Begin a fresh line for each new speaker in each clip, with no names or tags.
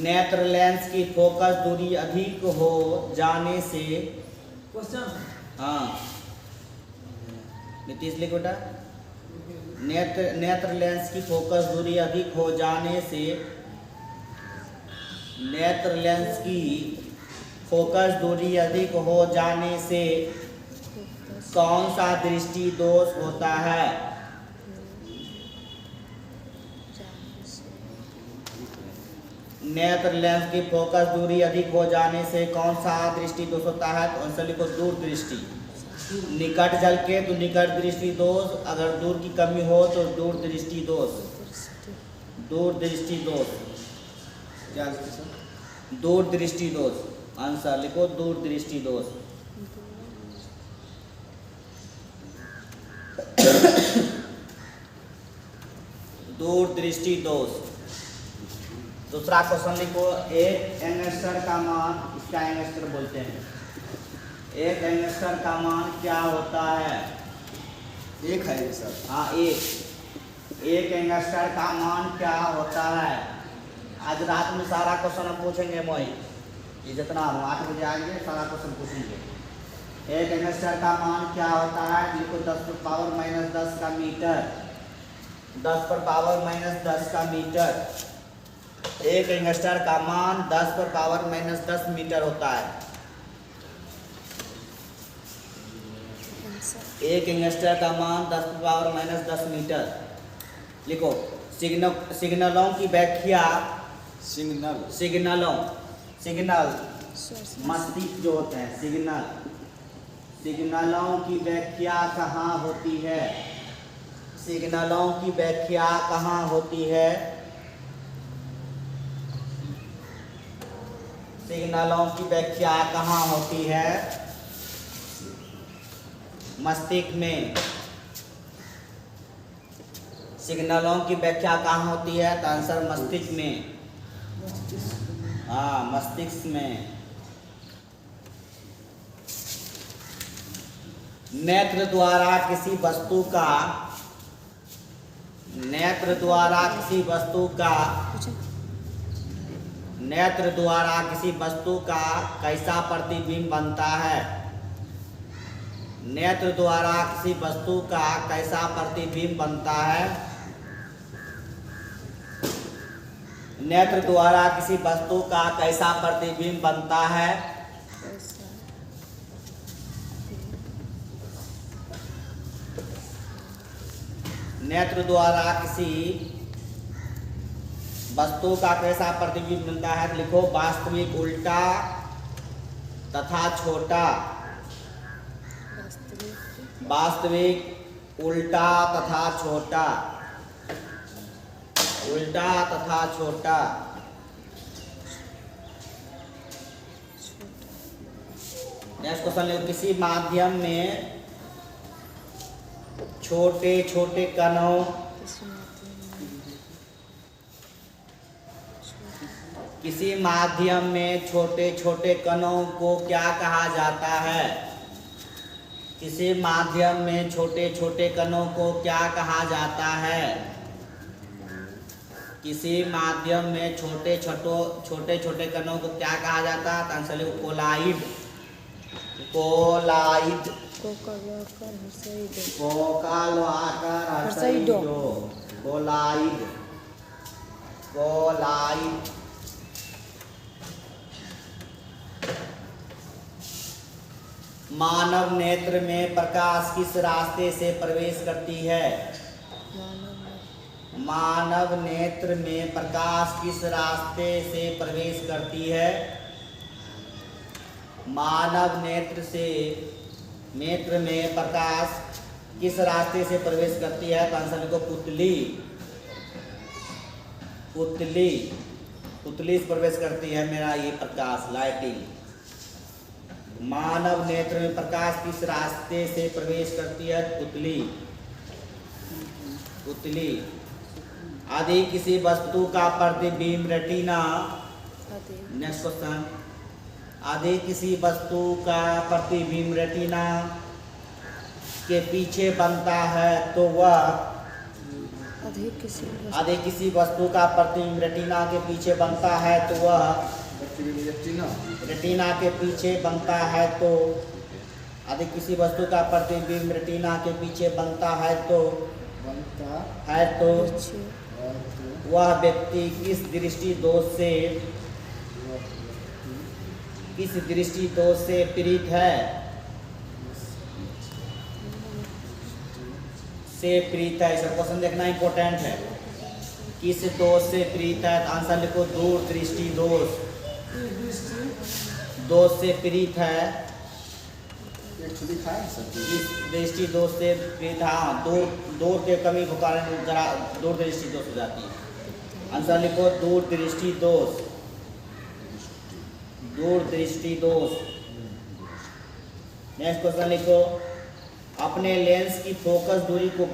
नेत्र लेंस की फोकस दूरी अधिक हो जाने से। हाँ नीतीश लिख बेटा। नेत्र लेंस की फोकस दूरी अधिक हो जाने से, नेत्र लेंस की फोकस दूरी अधिक हो जाने से कौन सा दृष्टि दोष होता है? नेत्र लेंस की फोकस दूरी अधिक हो जाने से कौन सा दृष्टि दोष होता है? तो आंसर लिखो दूर दृष्टि। निकट जल के तो निकट दृष्टि दोष, अगर दूर की कमी हो तो दूर दृष्टि दोष। दूर दृष्टि दोष क्या सर? दूर दृष्टि दोष। आंसर लिखो दूर दृष्टि दोष। दूर दृष्टि दोष। दूसरा क्वेश्चन लिखो। एक एंगस्टर का मान, इसका एंगस्टर बोलते हैं, एक एंगस्टर का मान क्या होता है?
एक है सर।
हाँ एक एंगस्टर का मान क्या होता है? आज रात में सारा क्वेश्चन हम पूछेंगे मोई, ये जितना हम 8 बजे आएंगे सारा क्वेश्चन पूछेंगे। एक एंगस्टर का मान क्या होता है? लिखो 10⁻⁻10 का मीटर। 10⁻⁻10 का मीटर। एक एंगस्टर का मान 10⁻⁻10 मीटर होता है। एक एंगस्टर का मान 10⁻⁻10 मीटर। लिखो सिग्नलों की व्याख्या। सिग्नल मस्तिष्क जो होते हैं, सिग्नलों की व्याख्या कहाँ होती है? सिग्नलों की व्याख्या कहाँ होती है? सिग्नलों की व्याख्या कहाँ होती है? मस्तिष्क में। सिग्नलों की व्याख्या कहाँ होती है? तो आंसर मस्तिष्क में। हाँ मस्तिष्क में। नेत्र द्वारा किसी वस्तु का, नेत्र द्वारा किसी वस्तु का, नेत्र द्वारा किसी वस्तु का कैसा प्रतिबिंब बनता है? नेत्र द्वारा किसी वस्तु का कैसा प्रतिबिंब बनता है? नेत्र द्वारा किसी वस्तु का कैसा प्रतिबिंब बनता है? नेत्र द्वारा किसी वस्तु का कैसा प्रतिबिंब बनता है? लिखो वास्तविक, उल्टा तथा छोटा। वास्तविक, उल्टा तथा छोटा। उल्टा तथा छोटा। नेक्स्ट क्वेश्चन लिखो। किसी माध्यम में छोटे छोटे कणों, किसी माध्यम में छोटे छोटे कणों को क्या कहा जाता है? किसी माध्यम में छोटे छोटे कणों को क्या कहा जाता है? किसी माध्यम में छोटे छोटे कणों को क्या कहा जाता है? आंसर लिखो कोलाइड। कोलाइड। कोलाइड। कोलाइड। मानव नेत्र में प्रकाश किस रास्ते से प्रवेश करती है? मानव नेत्र में प्रकाश किस रास्ते से प्रवेश करती है? मानव नेत्र में प्रकाश किस रास्ते से प्रवेश करती है? तो आंसर लिखो पुतली। पुतली। पुतली से प्रवेश करती है मेरा ये प्रकाश, लाइटिंग। मानव नेत्र में प्रकाश किस रास्ते से प्रवेश करती है? पुतली। पुतली। यदि किसी वस्तु का प्रतिबिंब रेटिना, नेक्स्ट क्वेश्चन, यदि किसी वस्तु का प्रतिबिंब रेटिना के पीछे बनता है तो वह अधिक किसी वस्तु का प्रतिबिंब रेटिना के पीछे बनता है तो वह रेटिना के पीछे बनता है तो अधिक किसी वस्तु का प्रतिबिंब रेटिना के पीछे बनता है तो वह व्यक्ति किस दृष्टि दोष से पीड़ित है इसका क्वेश्चन देखना इंपॉर्टेंट है। किस दोष से पीड़ित है तो आंसर लिखो दूर दृष्टि दोष से पीड़ित है। इस दृष्टि दोष से पीड़ित, हाँ दूर के कमी के कारण जरा दूर दृष्टि दोष हो जाती है। आंसर लिखो दूर दृष्टि दोष। नेक्स्ट क्वेश्चन लिखो अपने लेंस की फोकस दूरी को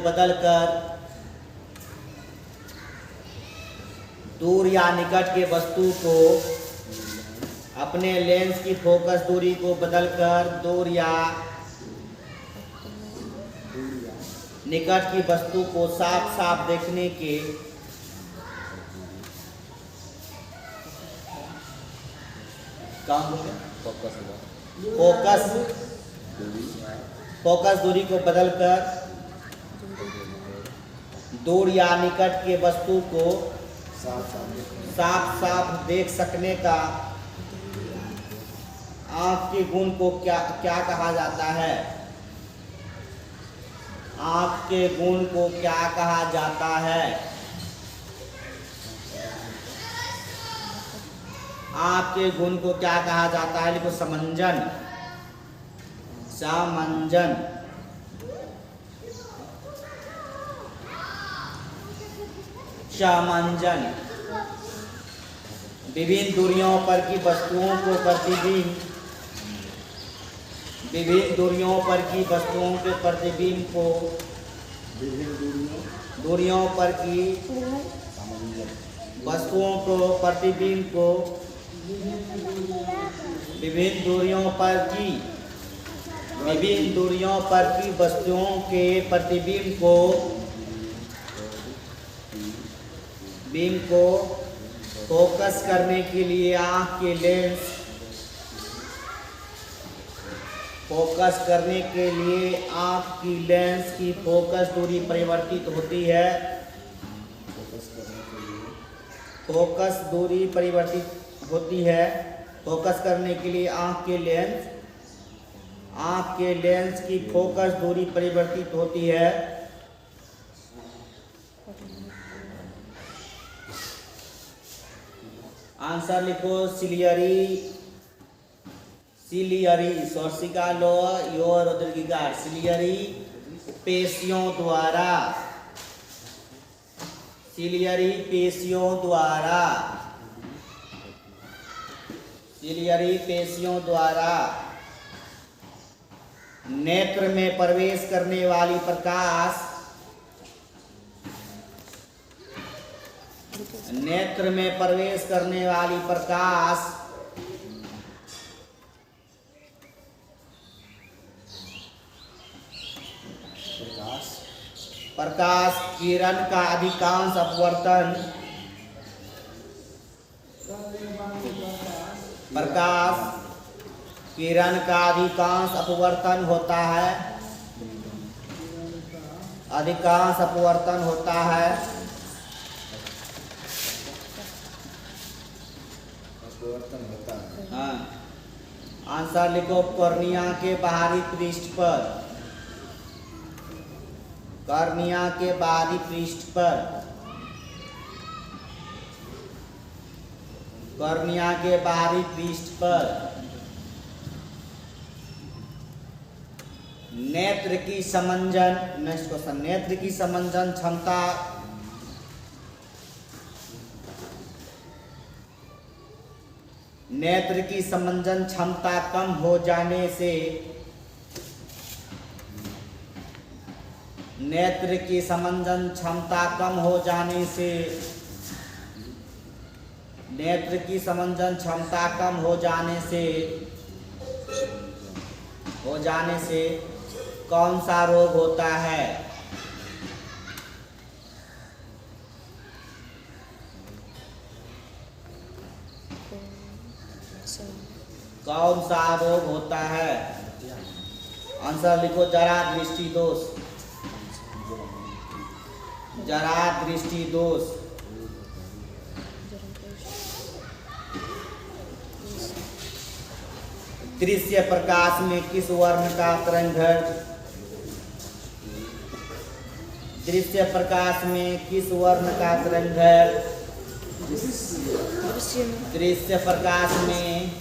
बदलकर दूर या निकट के वस्तु को अपने लेंस की फोकस दूरी को बदलकर दूर या निकट की वस्तु को साफ साफ देखने के फोकस दूरी को बदलकर दूर या निकट के वस्तु को साफ साफ देख सकने का आँख के गुण को क्या कहा जाता है? आँख के गुण को क्या कहा जाता है? आँख के गुण को क्या कहा जाता है? लिखो समंजन। विभिन्न दूरियों पर की वस्तुओं को विभिन्न दूरियों पर की वस्तुओं के प्रतिबिंब को फोकस करने के लिए आँख की लेंस की फोकस दूरी परिवर्तित होती है। फोकस करने के लिए आँख के लेंस की फोकस दूरी परिवर्तित होती है। आंसर लिखो सिलियरी सोर्सिका लो योर उदरगिगार सिलियरी पेशियों द्वारा नेत्र में प्रवेश करने वाली प्रकाश प्रकाश किरण का अधिकांश अपवर्तन होता है। हाँ आंसर लिखो कॉर्निया के बाहरी पृष्ठ पर नेत्र की समंजन। नेक्स्ट क्वेश्चन नेत्र की समंजन क्षमता कम हो जाने से नेत्र की समंजन क्षमता कम हो जाने से हो जाने से कौन सा रोग होता है? कौन सा रोग होता है? आंसर लिखो, जरा दृष्टि दोष। जरा दृष्टि दोष। दृश्य प्रकाश में किस वर्ण का तरंगधर? दृश्य प्रकाश में किस वर्ण का तरंगधर? दृश्य प्रकाश में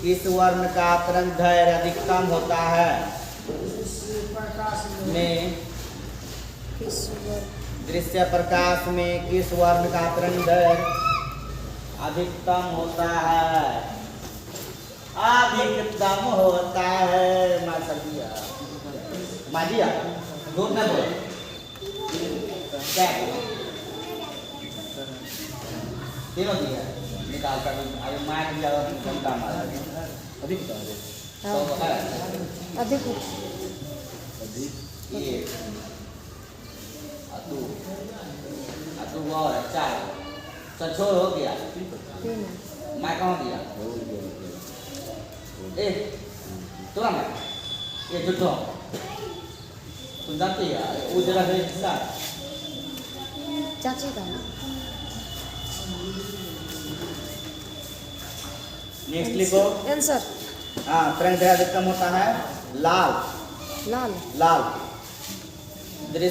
किस वर्ण का तरंगधैर्य अधिकतम होता है? दृश्य प्रकाश में किस वर्ण का तरंगधैर्य अधिकतम होता है? अधिकतम होता है माजिया दूध न बोल क्या तीनों दिया निकाल कर अरे मार दिया और घंटा मारा अधिक
अधिक
ये अतु वो है चार सचोर हो गया मैं कहाँ दिया ए तो ना ये जुटो तुम जानती है वो जरा से हिस्सा
चाची का
नेक्स्ट लिखो
आंसर।
हाँ तरंगधैर्य अधिकतम होता है लाल
लाल
लाल दृश्य